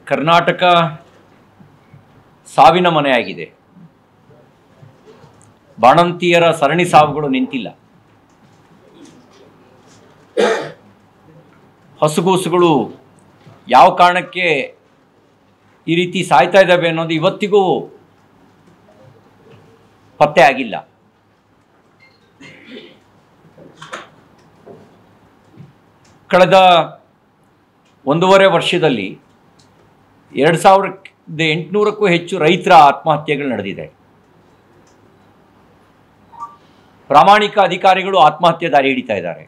ಕರ್ನಾಟಕ ಸಾವಿನ ಮನೆಯಾಗಿದೆ. ಬಾಣಂತಿಯರ ಸರಣಿ ಸಾವುಗಳು ನಿಂತಿಲ್ಲ. ಹಸುಗೂಸುಗಳು ಯಾವ ಕಾರಣಕ್ಕೆ ಈ ರೀತಿ ಸಾಯ್ತಾ ಇದ್ದಾವೆ ಅನ್ನೋದು ಇವತ್ತಿಗೂ ಪತ್ತೆ ಆಗಿಲ್ಲ. ಕಳೆದ 1.5 ವರ್ಷದಲ್ಲಿ 2800ಕ್ಕೂ ಹೆಚ್ಚು ರೈತರ ಆತ್ಮಹತ್ಯೆಗಳು ನಡೆದಿದೆ. ಪ್ರಾಮಾಣಿಕ ಅಧಿಕಾರಿಗಳು ಆತ್ಮಹತ್ಯೆ ದಾರಿ ಹಿಡಿತಾ ಇದ್ದಾರೆ.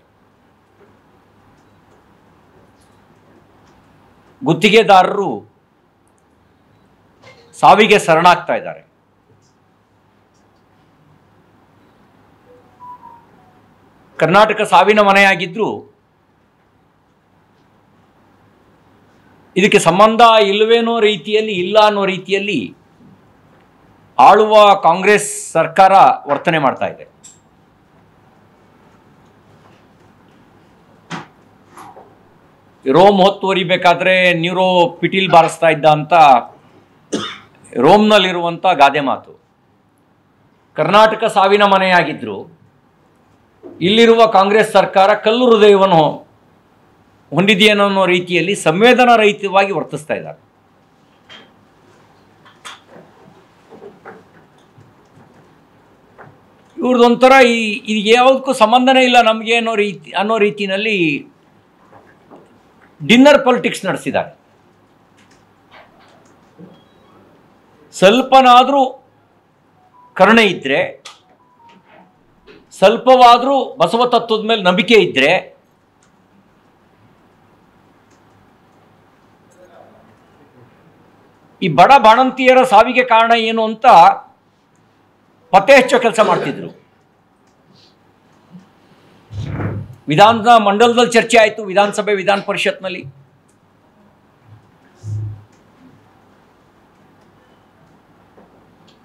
ಗುತ್ತಿಗೆದಾರರು ಸಾವಿಗೆ ಶರಣಾಗ್ತಾ ಇದ್ದಾರೆ. ಕರ್ನಾಟಕ ಸಾವಿನ ಮನೆಯಾಗಿದ್ರೂ ಇದಕ್ಕೆ ಸಂಬಂಧ ಇಲ್ಲವೇನೋ ರೀತಿಯಲ್ಲಿ ಇಲ್ಲ ಅನ್ನೋ ರೀತಿಯಲ್ಲಿ ಆಳುವ ಕಾಂಗ್ರೆಸ್ ಸರ್ಕಾರ ವರ್ತನೆ ಮಾಡ್ತಾ ಇದೆ. ರೋಮ್ ಹೊತ್ತುವರಿಬೇಕಾದ್ರೆ ನ್ಯೂರೋ ಪಿಟೀಲ್ ಬಾರಿಸ್ತಾ ಇದ್ದ ಅಂತ ರೋಮ್ನಲ್ಲಿರುವಂಥ ಗಾದೆ ಮಾತು. ಕರ್ನಾಟಕ ಸಾವಿನ ಮನೆಯಾಗಿದ್ದರೂ ಇಲ್ಲಿರುವ ಕಾಂಗ್ರೆಸ್ ಸರ್ಕಾರ ಕಲ್ಲು ಹೃದಯವನ್ನು ಹೊಂದಿದೆಯನ್ನೋ ರೀತಿಯಲ್ಲಿ ಸಂವೇದನಾ ರಹಿತವಾಗಿ ವರ್ತಿಸ್ತಾ ಇದ್ದಾರೆ. ಇವ್ರದ್ದೊಂಥರ ಇದು ಯಾವುದಕ್ಕೂ ಸಂಬಂಧನೇ ಇಲ್ಲ ನಮಗೆ ಅನ್ನೋ ರೀತಿಯಲ್ಲಿ ಡಿನ್ನರ್ ಪೊಲಿಟಿಕ್ಸ್ ನಡೆಸಿದ್ದಾರೆ. ಸ್ವಲ್ಪನಾದರೂ ಕರುಣೆ ಇದ್ದರೆ, ಸ್ವಲ್ಪವಾದರೂ ಬಸವ ತತ್ವದ ಮೇಲೆ ನಂಬಿಕೆ ಇದ್ದರೆ ಈ ಬಡ ಬಾಣಂತಿಯರ ಸಾವಿಗೆ ಕಾರಣ ಏನು ಅಂತ ಪತ್ತೆ ಹಚ್ಚೋ ಕೆಲಸ ಮಾಡ್ತಿದ್ರು. ವಿಧಾನ ಮಂಡಲದಲ್ಲಿ ಚರ್ಚೆ ಆಯಿತು, ವಿಧಾನಸಭೆ ವಿಧಾನ ಪರಿಷತ್ನಲ್ಲಿ.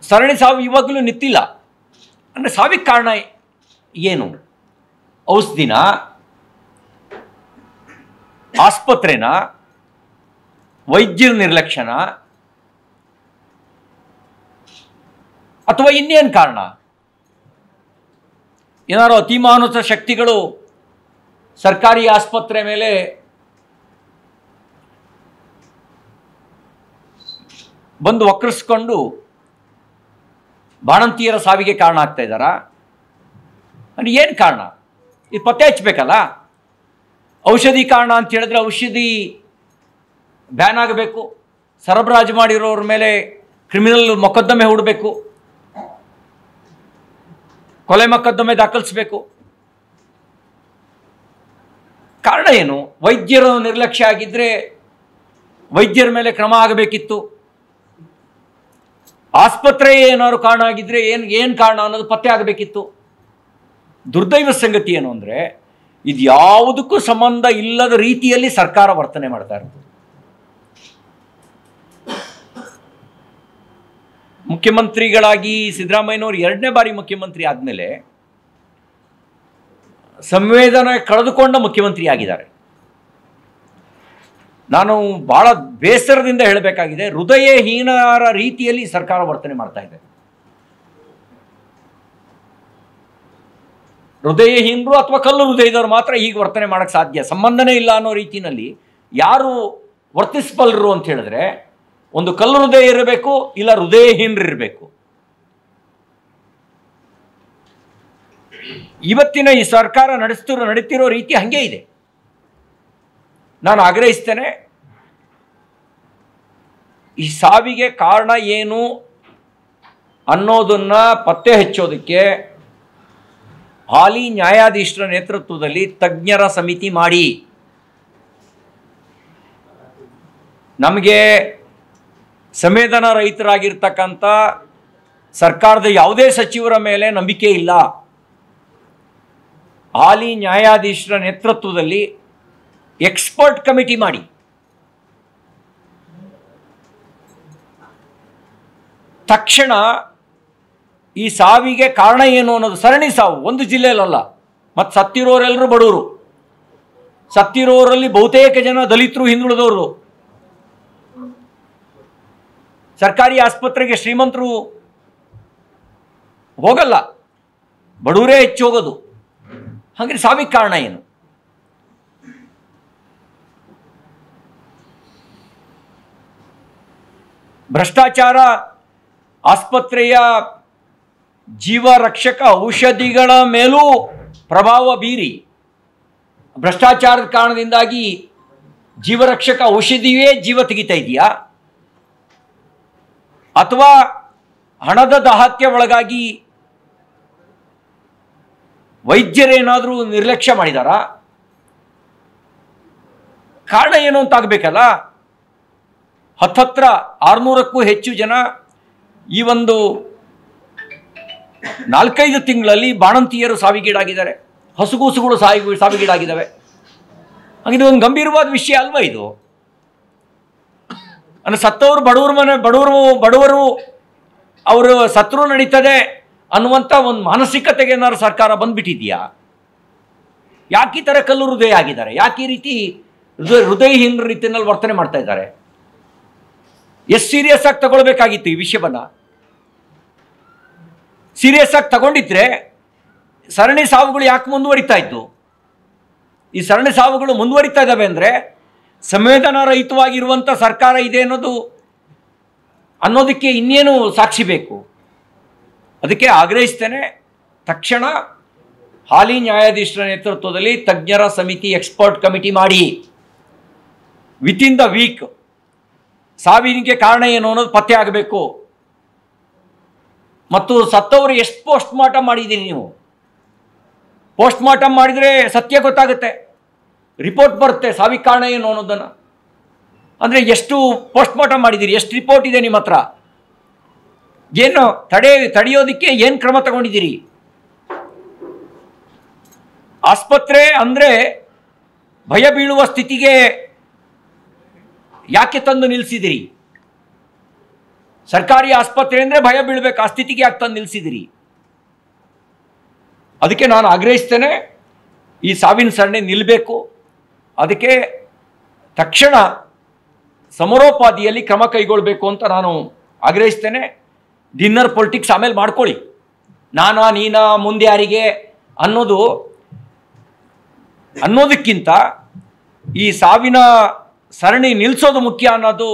ಸರಣಿ ಸಾವು ಇವಾಗಲೂ ನಿಂತಿಲ್ಲ. ಅಂದರೆ ಸಾವಿಗೆ ಕಾರಣ ಏನು? ಔಷಧಿನ, ಆಸ್ಪತ್ರೆನ, ವೈದ್ಯರ ನಿರ್ಲಕ್ಷ್ಯನ, ಅಥವಾ ಇನ್ನೇನು ಕಾರಣ? ಏನಾರು ಅತಿಮಾನುಷ ಶಕ್ತಿಗಳು ಸರ್ಕಾರಿ ಆಸ್ಪತ್ರೆ ಮೇಲೆ ಬಂದು ವಕ್ರಿಸ್ಕೊಂಡು ಬಾಣಂತಿಯರ ಸಾವಿಗೆ ಕಾರಣ ಆಗ್ತಾ ಇದ್ದಾರಾ? ಅಂದರೆ ಏನು ಕಾರಣ? ಇದು ಪತ್ತೆ ಹಚ್ಚಬೇಕಲ್ಲ. ಔಷಧಿ ಕಾರಣ ಅಂತ ಹೇಳಿದ್ರೆ ಔಷಧಿ ಬ್ಯಾನ್ ಆಗಬೇಕು, ಸರಬರಾಜು ಮಾಡಿರೋರ ಮೇಲೆ ಕ್ರಿಮಿನಲ್ ಮೊಕದ್ದಮೆ ಹೂಡಬೇಕು, ಕೊಲೆ ಮೊಕದ್ದಮೆ ದಾಖಲಿಸಬೇಕು. ಕಾರಣ ಏನು? ವೈದ್ಯರ ನಿರ್ಲಕ್ಷ್ಯ ಆಗಿದ್ದರೆ ವೈದ್ಯರ ಮೇಲೆ ಕ್ರಮ ಆಗಬೇಕಿತ್ತು. ಆಸ್ಪತ್ರೆ ಏನಾದ್ರು ಕಾರಣ ಆಗಿದ್ದರೆ ಏನು ಕಾರಣ ಅನ್ನೋದು ಪತ್ತೆ ಆಗಬೇಕಿತ್ತು. ದುರ್ದೈವ ಸಂಗತಿ ಏನು ಅಂದರೆ ಇದು ಯಾವುದಕ್ಕೂ ಸಂಬಂಧ ಇಲ್ಲದ ರೀತಿಯಲ್ಲಿ ಸರ್ಕಾರ ವರ್ತನೆ ಮಾಡ್ತಾ ಇರೋದು. ಮುಖ್ಯಮಂತ್ರಿಗಳಾಗಿ ಸಿದ್ದರಾಮಯ್ಯನವರು 2ನೇ ಬಾರಿ ಮುಖ್ಯಮಂತ್ರಿ ಆದಮೇಲೆ ಸಂವೇದನೆ ಕಳೆದುಕೊಂಡ ಮುಖ್ಯಮಂತ್ರಿ ಆಗಿದ್ದಾರೆ. ನಾನು ಭಾಳ ಬೇಸರದಿಂದ ಹೇಳಬೇಕಾಗಿದೆ, ಹೃದಯಹೀನರ ರೀತಿಯಲ್ಲಿ ಸರ್ಕಾರ ವರ್ತನೆ ಮಾಡ್ತಾ ಇದೆ. ಹೃದಯಹೀನರು ಅಥವಾ ಕಲ್ಲು ಹೃದಯದವರು ಮಾತ್ರ ಹೀಗೆ ವರ್ತನೆ ಮಾಡೋಕ್ಕೆ ಸಾಧ್ಯ. ಸಂಬಂಧನೇ ಇಲ್ಲ ಅನ್ನೋ ರೀತಿಯಲ್ಲಿ ಯಾರು ವರ್ತಿಸಬಲ್ಲರು ಅಂತ ಹೇಳಿದ್ರೆ ಒಂದು ಕಲ್ಲು ಹೃದಯ ಇರಬೇಕು, ಇಲ್ಲ ಹೃದಯಹೀನರಿರಬೇಕು. ಇವತ್ತಿನ ಈ ಸರ್ಕಾರ ನಡೀತಿರೋ ರೀತಿ ಹಾಗೇ ಇದೆ. ನಾನು ಆಗ್ರಹಿಸ್ತೇನೆ, ಈ ಸಾವಿಗೆ ಕಾರಣ ಏನು ಅನ್ನೋದನ್ನ ಪತ್ತೆ ಹಚ್ಚೋದಕ್ಕೆ ಹಾಲಿ ನ್ಯಾಯಾಧೀಶರ ನೇತೃತ್ವದಲ್ಲಿ ತಜ್ಞರ ಸಮಿತಿ ಮಾಡಿ. ನಮಗೆ ಸಂವೇದನಾ ರಹಿತರಾಗಿರ್ತಕ್ಕಂಥ ಸರ್ಕಾರದ ಯಾವುದೇ ಸಚಿವರ ಮೇಲೆ ನಂಬಿಕೆ ಇಲ್ಲ. ಹಾಲಿ ನ್ಯಾಯಾಧೀಶರ ನೇತೃತ್ವದಲ್ಲಿ ಎಕ್ಸ್ಪರ್ಟ್ ಕಮಿಟಿ ಮಾಡಿ ತಕ್ಷಣ ಈ ಸಾವಿಗೆ ಕಾರಣ ಏನು ಅನ್ನೋದು, ಸರಣಿ ಸಾವು ಒಂದು ಜಿಲ್ಲೆಯಲ್ಲ, ಮತ್ತು ಸತ್ತಿರೋರೆಲ್ಲರೂ ಬಡವರು, ಸತ್ತಿರೋರಲ್ಲಿ ಬಹುತೇಕ ಜನ ದಲಿತರು, ಹಿಂದುಳಿದವರು. ಸರ್ಕಾರಿ ಆಸ್ಪತ್ರೆಗೆ ಶ್ರೀಮಂತರು ಹೋಗಲ್ಲ, ಬಡವರೇ ಹೆಚ್ಚು ಹೋಗೋದು. ಹಾಗೆ ಸಾವಿಗೆ ಕಾರಣ ಏನು? ಭ್ರಷ್ಟಾಚಾರ ಆಸ್ಪತ್ರೆಯ ಜೀವ ರಕ್ಷಕ ಔಷಧಿಗಳ ಮೇಲೂ ಪ್ರಭಾವ ಬೀರಿ ಭ್ರಷ್ಟಾಚಾರದ ಕಾರಣದಿಂದಾಗಿ ಜೀವರಕ್ಷಕ ಔಷಧಿಯೇ ಜೀವ ತೆಗಿತಾ ಇದೆಯಾ, ಅಥವಾ ಹಣದ ದಾಹಕ್ಕೆ ಒಳಗಾಗಿ ವೈದ್ಯರೇನಾದರೂ ನಿರ್ಲಕ್ಷ್ಯ ಮಾಡಿದಾರಾ? ಕಾರಣ ಏನು ಅಂತಾಗಬೇಕಲ್ಲ. ಹತ್ತತ್ರ 600ಕ್ಕೂ ಹೆಚ್ಚು ಜನ ಈ ಒಂದು 4-5 ತಿಂಗಳಲ್ಲಿ ಬಾಣಂತಿಯರು ಸಾವಿಗೀಡಾಗಿದ್ದಾರೆ, ಹಸುಗೂಸುಗಳು ಸಾವಿಗೀಡಾಗಿದ್ದಾವೆ. ಹಾಗೆ ಒಂದು ಗಂಭೀರವಾದ ವಿಷಯ ಅಲ್ವಾ ಇದು? ಅಂದರೆ ಸತ್ತವರು ಬಡವರು ಅವರು ಸತ್ರು ನಡೀತದೆ ಅನ್ನುವಂಥ ಒಂದು ಮಾನಸಿಕತೆಗೆ ಏನಾದ್ರು ಸರ್ಕಾರ ಬಂದ್ಬಿಟ್ಟಿದೆಯಾ? ಯಾಕೆ ಈ ಥರ ಕಲ್ಲು ಹೃದಯ ಆಗಿದ್ದಾರೆ? ಯಾಕೆ ಈ ರೀತಿ ಹೃದಯಹೀನ ರೀತಿಯಲ್ಲಿ ವರ್ತನೆ ಮಾಡ್ತಾ ಇದ್ದಾರೆ? ಎಷ್ಟು ಸೀರಿಯಸ್ ಆಗಿ ತಗೊಳ್ಬೇಕಾಗಿತ್ತು ಈ ವಿಷಯವನ್ನು? ಸೀರಿಯಸ್ ಆಗಿ ತಗೊಂಡಿದ್ರೆ ಸರಣಿ ಸಾವುಗಳು ಯಾಕೆ ಮುಂದುವರಿತಾ ಇತ್ತು? ಈ ಸರಣಿ ಸಾವುಗಳು ಮುಂದುವರಿತಾ ಇದ್ದಾವೆ ಅಂದರೆ ಸಂವೇದನಾರಹಿತವಾಗಿರುವಂಥ ಸರ್ಕಾರ ಇದೆ ಅನ್ನೋದಕ್ಕೆ ಇನ್ನೇನು ಸಾಕ್ಷಿ ಬೇಕು? ಅದಕ್ಕೆ ಆಗ್ರಹಿಸ್ತೇನೆ, ತಕ್ಷಣ ಹಾಲಿ ನ್ಯಾಯಾಧೀಶರ ನೇತೃತ್ವದಲ್ಲಿ ತಜ್ಞರ ಸಮಿತಿ, ಎಕ್ಸ್ಪರ್ಟ್ ಕಮಿಟಿ ಮಾಡಿ ವಿತಿನ್ ದ ವೀಕ್ ಸಾವಿನಿಗೆ ಕಾರಣ ಏನು ಅನ್ನೋದು ಪತ್ತೆ ಆಗಬೇಕು. ಮತ್ತು ಸತ್ತವರು ಎಷ್ಟು ಪೋಸ್ಟ್ ಮಾರ್ಟಮ್ ಮಾಡಿದ್ದೀರಿ ನೀವು? ಪೋಸ್ಟ್ ಮಾರ್ಟಮ್ ಮಾಡಿದರೆ ಸತ್ಯ ಗೊತ್ತಾಗುತ್ತೆ, ರಿಪೋರ್ಟ್ ಬರುತ್ತೆ ಸಾವಿಗೆ ಕಾರಣ ಏನು ಅನ್ನೋದನ್ನು. ಅಂದರೆ ಎಷ್ಟು ಪೋಸ್ಟ್ ಮಾರ್ಟಮ್ ಮಾಡಿದ್ದೀರಿ, ಎಷ್ಟು ರಿಪೋರ್ಟ್ ಇದೆ ನಿಮ್ಮ ಹತ್ರ, ಏನು ತಡೆಯೋದಕ್ಕೆ ಏನು ಕ್ರಮ ತಗೊಂಡಿದ್ದೀರಿ? ಆಸ್ಪತ್ರೆ ಅಂದರೆ ಭಯ ಬೀಳುವ ಸ್ಥಿತಿಗೆ ಯಾಕೆ ತಂದು ನಿಲ್ಲಿಸಿದಿರಿ? ಸರ್ಕಾರಿ ಆಸ್ಪತ್ರೆ ಅಂದರೆ ಭಯ ಬೀಳಬೇಕು, ಆ ಸ್ಥಿತಿಗೆ ಯಾಕೆ ತಂದು ನಿಲ್ಲಿಸಿದಿರಿ? ಅದಕ್ಕೆ ನಾನು ಆಗ್ರಹಿಸ್ತೇನೆ, ಈ ಸಾವಿನ ಸರಣಿ ನಿಲ್ಲಬೇಕು. ಅದಕ್ಕೆ ತಕ್ಷಣ ಸಮರೋಪಾದಿಯಲ್ಲಿ ಕ್ರಮ ಕೈಗೊಳ್ಳಬೇಕು ಅಂತ ನಾನು ಆಗ್ರಹಿಸ್ತೇನೆ. ಡಿನ್ನರ್ ಪೊಲಿಟಿಕ್ಸ್ ಆಮೇಲೆ ಮಾಡ್ಕೊಳ್ಳಿ, ನೀನಾ ಮುಂದೆ ಯಾರಿಗೆ ಅನ್ನೋದಕ್ಕಿಂತ ಈ ಸಾವಿನ ಸರಣಿ ನಿಲ್ಲಿಸೋದು ಮುಖ್ಯ ಅನ್ನೋದು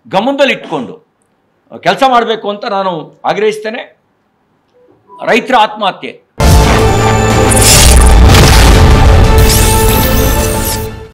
ಗಮನದಲ್ಲಿಟ್ಕೊಂಡು ಕೆಲಸ ಮಾಡಬೇಕು ಅಂತ ನಾನು ಆಗ್ರಹಿಸ್ತೇನೆ. ರೈತರ ಆತ್ಮಹತ್ಯೆ